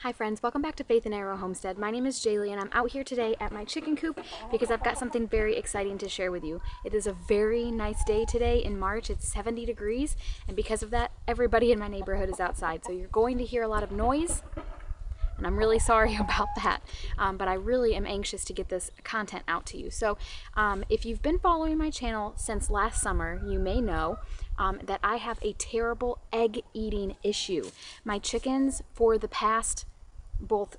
Hi friends, welcome back to Faith and Arrow Homestead. My name is Jaylee and I'm out here today at my chicken coop because I've got something very exciting to share with you. It is a very nice day today in March. It's 70 degrees and because of that, everybody in my neighborhood is outside. So you're going to hear a lot of noise and I'm really sorry about that, but I really am anxious to get this content out to you. So if you've been following my channel since last summer, you may know that I have a terrible egg eating issue. My chickens for the past both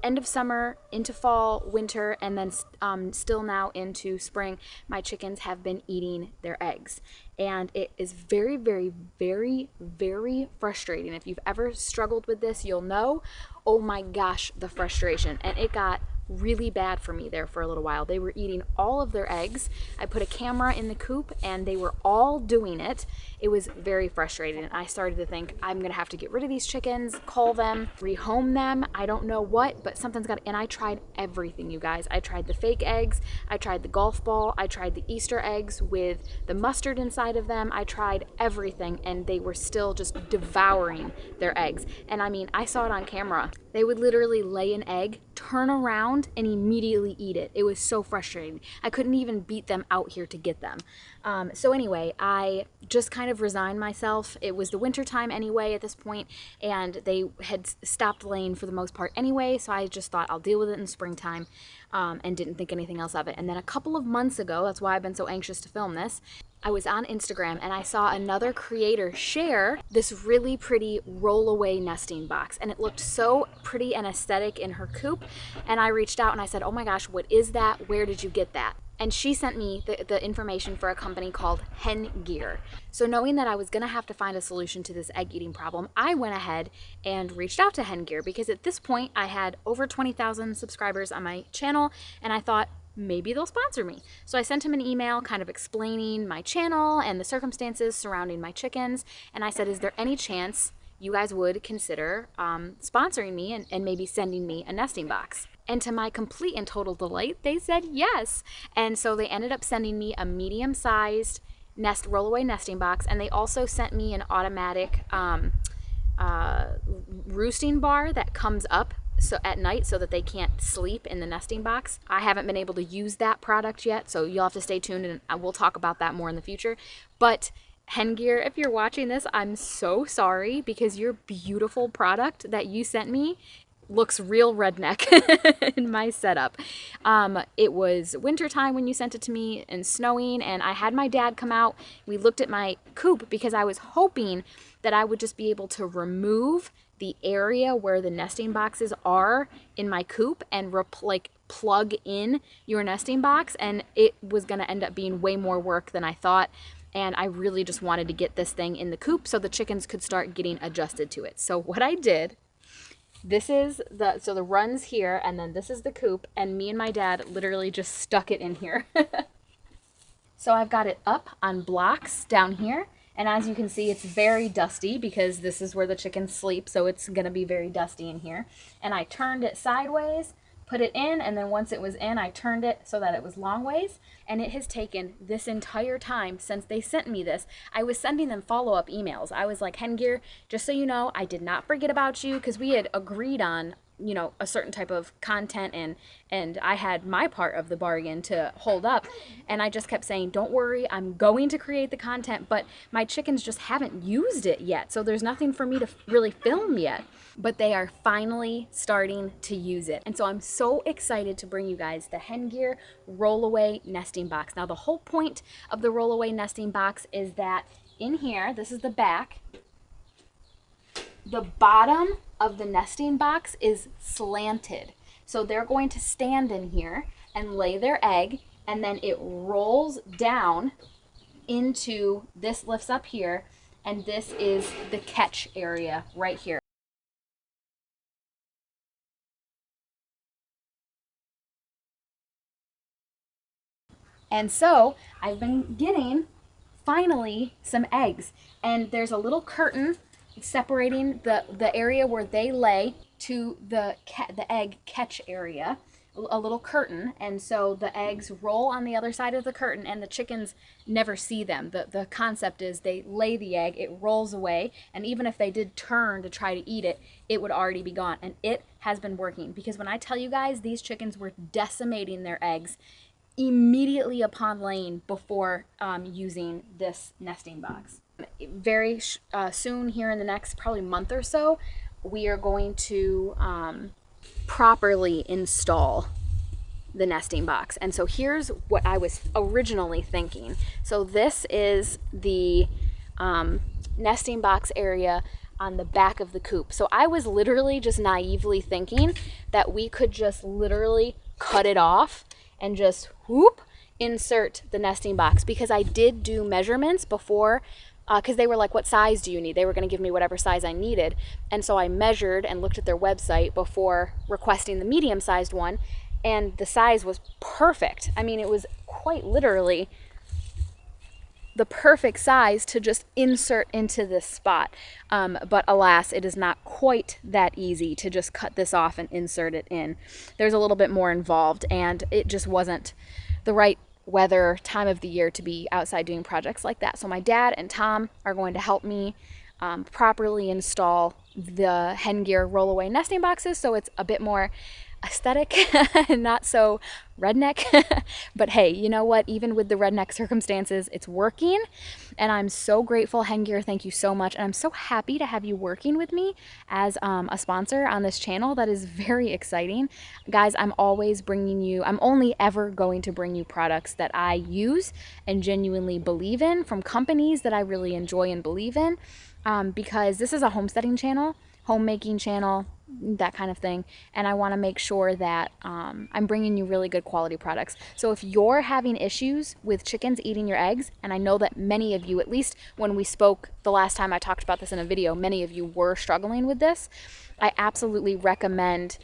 end of summer into fall, winter, and then still now into spring, my chickens have been eating their eggs. And it is very, very, very, very frustrating. If you've ever struggled with this, you'll know, oh my gosh, the frustration. And it got really bad for me there for a little while. They were eating all of their eggs. I put a camera in the coop and they were all doing it. It was very frustrating. And I started to think, I'm gonna have to get rid of these chickens, cull them, rehome them. I don't know what, but something's got, and I tried everything, you guys. I tried the fake eggs, I tried the golf ball, I tried the Easter eggs with the mustard inside of them. I tried everything and they were still just devouring their eggs. And I mean, I saw it on camera. They would literally lay an egg, turn around, and immediately eat it. It was so frustrating. I couldn't even beat them out here to get them. So anyway, I just kind of resigned myself. It was the winter time anyway at this point, and they had stopped laying for the most part anyway, so I just thought I'll deal with it in springtime, and didn't think anything else of it. And then a couple of months ago, that's why I've been so anxious to film this, I was on Instagram and I saw another creator share this really pretty roll-away nesting box, and it looked so pretty and aesthetic in her coop, and I reached out and I said, oh my gosh, what is that? Where did you get that? And she sent me the information for a company called Hen Gear. So knowing that I was gonna have to find a solution to this egg eating problem, I went ahead and reached out to Hen Gear because at this point I had over 20,000 subscribers on my channel and I thought, maybe they'll sponsor me. So I sent him an email kind of explaining my channel and the circumstances surrounding my chickens. And I said, is there any chance you guys would consider sponsoring me and maybe sending me a nesting box? And to my complete and total delight, they said yes. And so they ended up sending me a medium-sized roll-away nesting box. And they also sent me an automatic roosting bar that comes up so at night so that they can't sleep in the nesting box. I haven't been able to use that product yet, so you'll have to stay tuned and we'll talk about that more in the future. But Hen Gear, if you're watching this, I'm so sorry because your beautiful product that you sent me looks real redneck in my setup. It was wintertime when you sent it to me and snowing, and I had my dad come out. We looked at my coop because I was hoping that I would just be able to remove the area where the nesting boxes are in my coop and plug in your nesting box, and it was going to end up being way more work than I thought. And I really just wanted to get this thing in the coop so the chickens could start getting adjusted to it. So what I did, this is the run's here, and then this is the coop, and me and my dad literally just stuck it in here. So I've got it up on blocks down here, and as you can see, it's very dusty because this is where the chickens sleep, so it's gonna be very dusty in here. And I turned it sideways, put it in, and then once it was in, I turned it so that it was long ways. And it has taken this entire time since they sent me this. I was sending them follow-up emails. I was like, Hen Gear, just so you know, I did not forget about you, because we had agreed on, you know, a certain type of content, and I had my part of the bargain to hold up, and I just kept saying, don't worry, I'm going to create the content, but my chickens just haven't used it yet, so there's nothing for me to really film yet. But they are finally starting to use it, and so I'm so excited to bring you guys the Hen Gear roll-away nesting box. Now the whole point of the roll-away nesting box is that in here, this is the back, the bottom of the nesting box is slanted. So they're going to stand in here and lay their egg, and then it rolls down into, this lifts up here, and this is the catch area right here. And so I've been getting finally some eggs, and there's a little curtain separating the area where they lay to the egg catch area a little curtain, and so the eggs roll on the other side of the curtain and the chickens never see them. The concept is they lay the egg, it rolls away, and even if they did turn to try to eat it, it would already be gone. And it has been working, because when I tell you guys, these chickens were decimating their eggs immediately upon laying before using this nesting box. Very soon, here in the next probably month or so, we are going to properly install the nesting box. And so here's what I was originally thinking. So this is the nesting box area on the back of the coop. So I was literally just naively thinking that we could just literally cut it off and just whoop, insert the nesting box, because I did do measurements before, because they were like, what size do you need? They were going to give me whatever size I needed. And so I measured and looked at their website before requesting the medium-sized one, and the size was perfect. I mean, it was quite literally the perfect size to just insert into this spot. But alas, it is not quite that easy to just cut this off and insert it in. There's a little bit more involved, and it just wasn't the right weather, time of the year to be outside doing projects like that. So my dad and Tom are going to help me properly install the Hengear rollaway nesting boxes, so it's a bit more aesthetic and not so redneck. But hey, you know what, even with the redneck circumstances, it's working, and I'm so grateful. Hengear, thank you so much, and I'm so happy to have you working with me as a sponsor on this channel. That is very exciting, guys. I'm always bringing you, I'm only ever going to bring you products that I use and genuinely believe in from companies that I really enjoy and believe in, because this is a homesteading channel, homemaking channel, that kind of thing, and I want to make sure that I'm bringing you really good quality products. So if you're having issues with chickens eating your eggs, and I know that many of you, at least when we spoke the last time I talked about this in a video, many of you were struggling with this, I absolutely recommend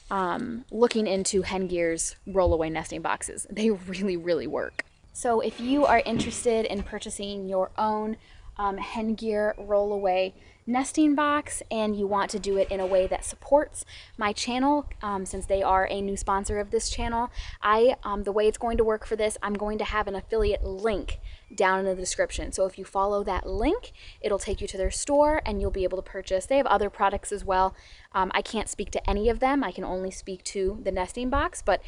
looking into Hengear's rollaway nesting boxes. They really, really work. So if you are interested in purchasing your own Hengear rollaway nesting box, and you want to do it in a way that supports my channel, since they are a new sponsor of this channel, the way it's going to work for this, I'm going to have an affiliate link down in the description. So if you follow that link, it'll take you to their store and you'll be able to purchase. They have other products as well. I can't speak to any of them. I can only speak to the nesting box, but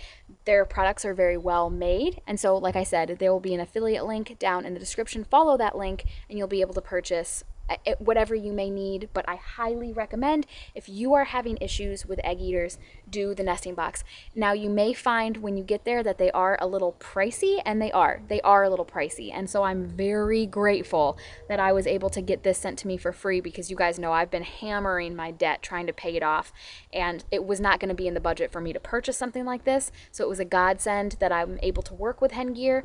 their products are very well made. And so, like I said, there will be an affiliate link down in the description. Follow that link and you'll be able to purchase whatever you may need. But I highly recommend, if you are having issues with egg eaters, do the nesting box. Now, you may find when you get there that they are a little pricey, and they are a little pricey. And so I'm very grateful that I was able to get this sent to me for free, because you guys know I've been hammering my debt trying to pay it off, and it was not going to be in the budget for me to purchase something like this. So it was a godsend that I'm able to work with Hengear.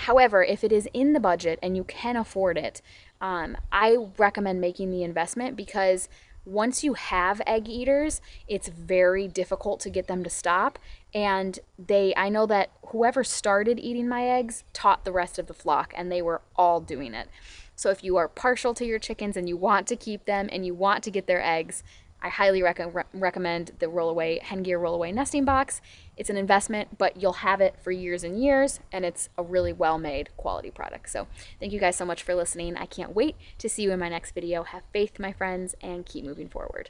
However, if it is in the budget and you can afford it, I recommend making the investment, because once you have egg eaters, it's very difficult to get them to stop. And I know that whoever started eating my eggs taught the rest of the flock, and they were all doing it. So if you are partial to your chickens and you want to keep them and you want to get their eggs, I highly recommend the Hengear rollaway nesting box. It's an investment, but you'll have it for years and years, and it's a really well-made quality product. So thank you guys so much for listening. I can't wait to see you in my next video. Have faith, my friends, and keep moving forward.